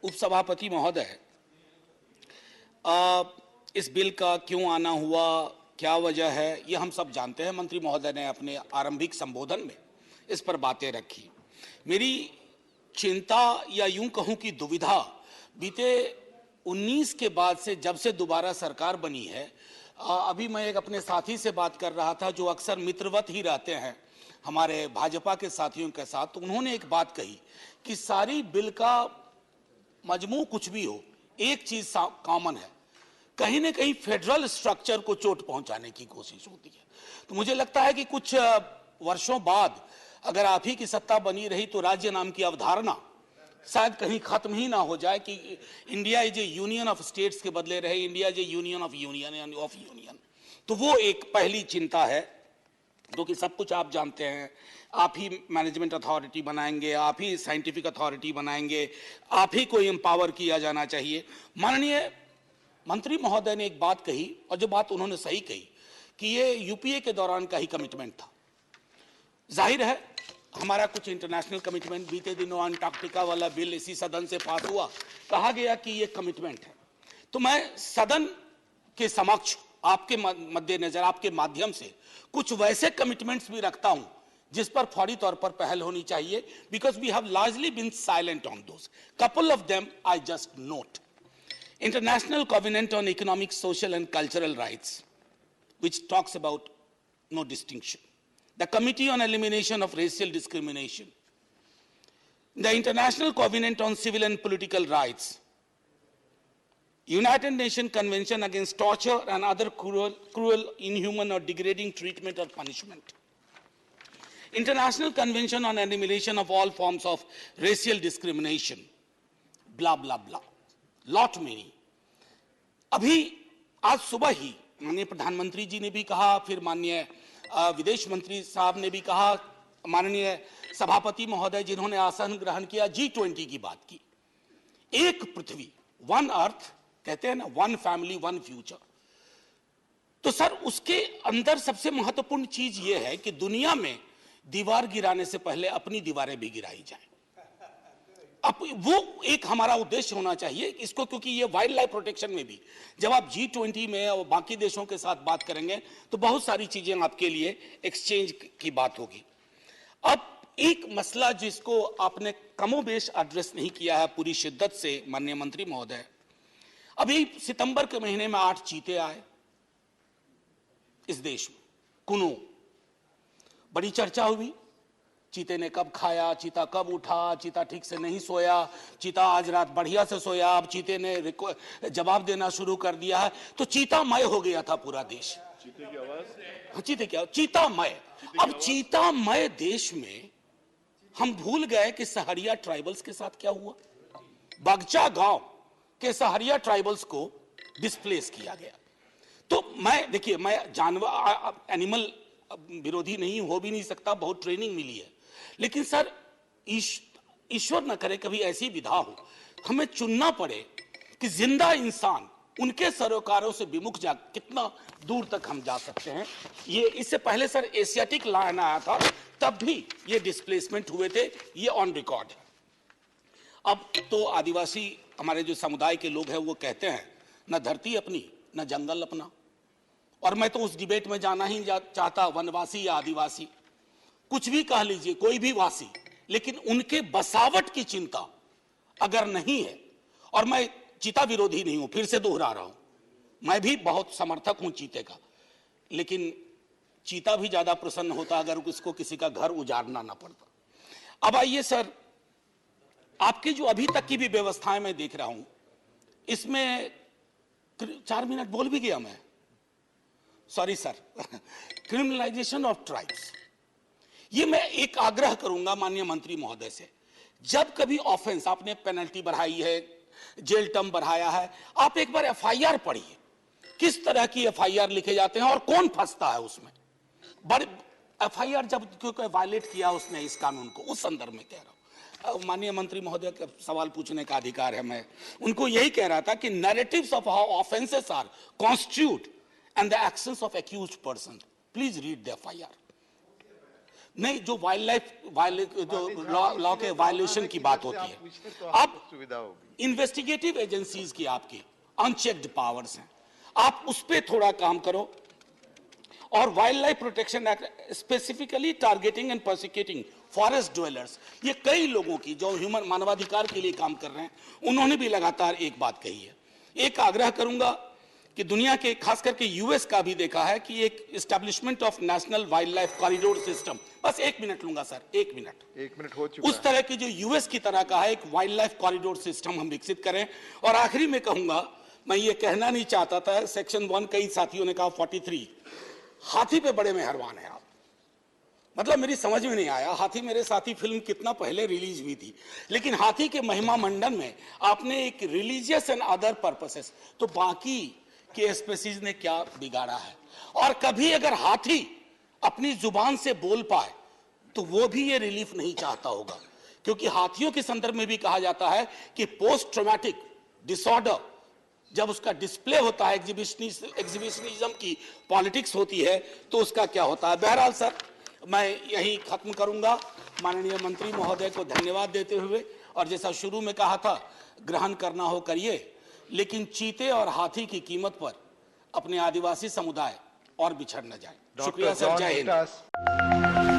उपसभापति महोदय, इस बिल का क्यों आना हुआ, क्या वजह है, ये हम सब जानते हैं। मंत्री महोदय ने अपने आरंभिक संबोधन में इस पर बातें रखी। मेरी चिंता या यूं कहूं कि दुविधा बीते 19 के बाद से, जब से दोबारा सरकार बनी है, अभी मैं एक अपने साथी से बात कर रहा था जो अक्सर मित्रवत ही रहते हैं हमारे भाजपा के साथियों के साथ, तो उन्होंने एक बात कही कि सारी बिल का मजमू कुछ भी हो, एक चीज कॉमन है, कहीं ना कहीं फेडरल स्ट्रक्चर को चोट पहुंचाने की कोशिश होती है। तो मुझे लगता है कि कुछ वर्षों बाद अगर आप ही की सत्ता बनी रही तो राज्य नाम की अवधारणा शायद कहीं खत्म ही ना हो जाए कि India is A union of states के बदले रहे India is A union of union. तो वो एक पहली चिंता है, जो कि सब कुछ आप जानते हैं। आप ही मैनेजमेंट अथॉरिटी बनाएंगे, आप ही साइंटिफिक अथॉरिटी बनाएंगे, आप ही को एम्पावर किया जाना चाहिए। माननीय मंत्री महोदय ने एक बात कही, और जो बात उन्होंने सही कही, कि ये यूपीए के दौरान का ही कमिटमेंट था। जाहिर है हमारा कुछ इंटरनेशनल कमिटमेंट, बीते दिनों अंटार्कटिका वाला बिल इसी सदन से पास हुआ, कहा गया कि ये कमिटमेंट है। तो मैं सदन के समक्ष आपके मद्देनजर, आपके माध्यम से कुछ वैसे कमिटमेंट्स भी रखता हूं जिस पर फौरी तौर पर पहल होनी चाहिए, because we have largely been silent on those. Couple of them I just note. International Covenant on Economic, Social and Cultural Rights, which talks about no distinction. The Committee on Elimination of Racial Discrimination. The International Covenant on Civil and Political Rights. United Nations Convention Against Torture and Other cruel, inhuman or degrading treatment or punishment. International Convention on Elimination of all forms of racial discrimination. Blah, blah, blah. Lot many. अभी आज सुबह ही माननीय प्रधानमंत्री जी ने भी कहा, फिर माननीय विदेश मंत्री साहब ने भी कहा, माननीय सभापति महोदय जिन्होंने आसन ग्रहण किया, G20 की बात की। एक पृथ्वी, वन अर्थ कहते हैं ना, वन फैमिली वन फ्यूचर। तो सर उसके अंदर सबसे महत्वपूर्ण चीज यह है कि दुनिया में दीवार गिराने से पहले अपनी दीवारें भी गिराई जाए। अब वो एक हमारा उद्देश्य होना चाहिए इसको, क्योंकि ये वाइल्ड लाइफ प्रोटेक्शन में भी जब आप G20 में और बाकी देशों के साथ बात करेंगे तो बहुत सारी चीजें आपके लिए एक्सचेंज की बात होगी। अब एक मसला जिसको आपने कमोबेश एड्रेस नहीं किया है पूरी शिद्दत से माननीय मंत्री महोदय, अभी सितंबर के महीने में 8 चीते आए इस देश में, कुनो बड़ी चर्चा हुई, चीते ने कब खाया, चीता कब उठा, चीता ठीक से नहीं सोया, चीता आज रात बढ़िया से सोया, अब चीते ने जवाब देना शुरू कर दिया है। तो चीतामय हो गया था पूरा देश। चीते की आवाज, चीते क्या, चीतामय। अब चीतामय देश में हम भूल गए कि सहरिया ट्राइबल्स के साथ क्या हुआ। बगचा गांव के सहरिया ट्राइबल्स को डिस्प्लेस किया गया। तो मैं देखिए, मैं जानवर एनिमल विरोधी नहीं हो भी नहीं सकता, बहुत ट्रेनिंग मिली है, लेकिन सर ईश्वर न करे कभी ऐसी विधा हो हमें चुनना पड़े कि जिंदा इंसान उनके सरोकारों से विमुख जा कितना दूर तक हम जा सकते हैं। ये इससे पहले सर एशियाटिक लायन आया था, तब भी ये डिस्प्लेसमेंट हुए थे, ये ऑन रिकॉर्ड है। अब तो आदिवासी हमारे जो समुदाय के लोग हैं वो कहते हैं न धरती अपनी न जंगल अपना, और मैं तो उस डिबेट में जाना ही चाहता, वनवासी या आदिवासी कुछ भी कह लीजिए, कोई भी वासी, लेकिन उनके बसावट की चिंता अगर नहीं है, और मैं चीता विरोधी नहीं हूं, फिर से दोहरा रहा हूं, मैं भी बहुत समर्थक हूं चीते का, लेकिन चीता भी ज्यादा प्रसन्न होता अगर उसको किसी का घर उजाड़ना ना पड़ता। अब आइए सर, आपकी जो अभी तक की भी व्यवस्थाएं मैं देख रहा हूं, इसमें 4 मिनट बोल भी गया मैं, sorry sir. Criminalisation of tribes, ये मैं एक आग्रह करूंगा माननीय मंत्री महोदय से, जब कभी ऑफेंस, आपने पेनल्टी बढ़ाई है, जेल टर्म बढ़ाया है, आप एक बार एफआईआर पढ़िए, किस तरह की एफआईआर लिखे जाते हैं और कौन फंसता है उसमें। बड़े एफआईआर जब क्योंकि वायलेट किया उसने इस कानून को, उस संदर्भ में कह रहा हूं। माननीय मंत्री महोदय का सवाल पूछने का अधिकार है, मैं उनको यही कह रहा था कि narratives of how offences are constitute and the actions of accused person. Please read the FIR. नहीं, जो वाइल्ड लाइफ जो लॉ के वायलेशन की बात होती है, अब सुविधा होगी। इन्वेस्टिगेटिव एजेंसीज की आपकी अनचेक्ड पावर्स हैं, आप उस पे थोड़ा काम करो। और wild life protection act specifically targeting and prosecuting forest dwellers, ये कई लोगों की जो ह्यूमन मानवाधिकार के लिए काम कर रहे हैं, उन्होंने भी लगातार एक बात कही है। एक आग्रह करूंगा कि दुनिया के खास करके यूएस का भी देखा है कि एक establishment of national wild life corridor system, बस 1 मिनट लूंगा सर, 1 मिनट। 1 मिनट हो चुका उस तरह की जो यूएस की तरह का है एक वाइल्ड लाइफ कॉरिडोर सिस्टम हम विकसित करें। और आखिरी में कहूंगा, मैं ये कहना नहीं चाहता था, सेक्शन 1 कई साथियों ने कहा 43, हाथी पे बड़े मेहरबान है आप, मतलब मेरी समझ में नहीं आया। हाथी मेरे साथी फिल्म कितना पहले रिलीज हुई थी, लेकिन हाथी के महिमा मंडन में आपने एक रिलीजियस एंड अदर पर्पसेस, तो बाकी के स्पीसीज ने क्या बिगाड़ा है। और कभी अगर हाथी अपनी जुबान से बोल पाए तो वो भी ये रिलीफ नहीं चाहता होगा, क्योंकि हाथियों के संदर्भ में भी कहा जाता है कि पोस्ट ट्रॉमेटिक डिसऑर्डर जब उसका डिस्प्ले होता है, एग्जिबिशनिज्म की पॉलिटिक्स होती है, तो उसका क्या होता है। बहरहाल सर, मैं यही खत्म करूंगा, माननीय मंत्री महोदय को धन्यवाद देते हुए, और जैसा शुरू में कहा था, ग्रहण करना हो करिए, लेकिन चीते और हाथी की कीमत पर अपने आदिवासी समुदाय और बिछड़ न जाए। शुक्रिया सर, जय हिंद।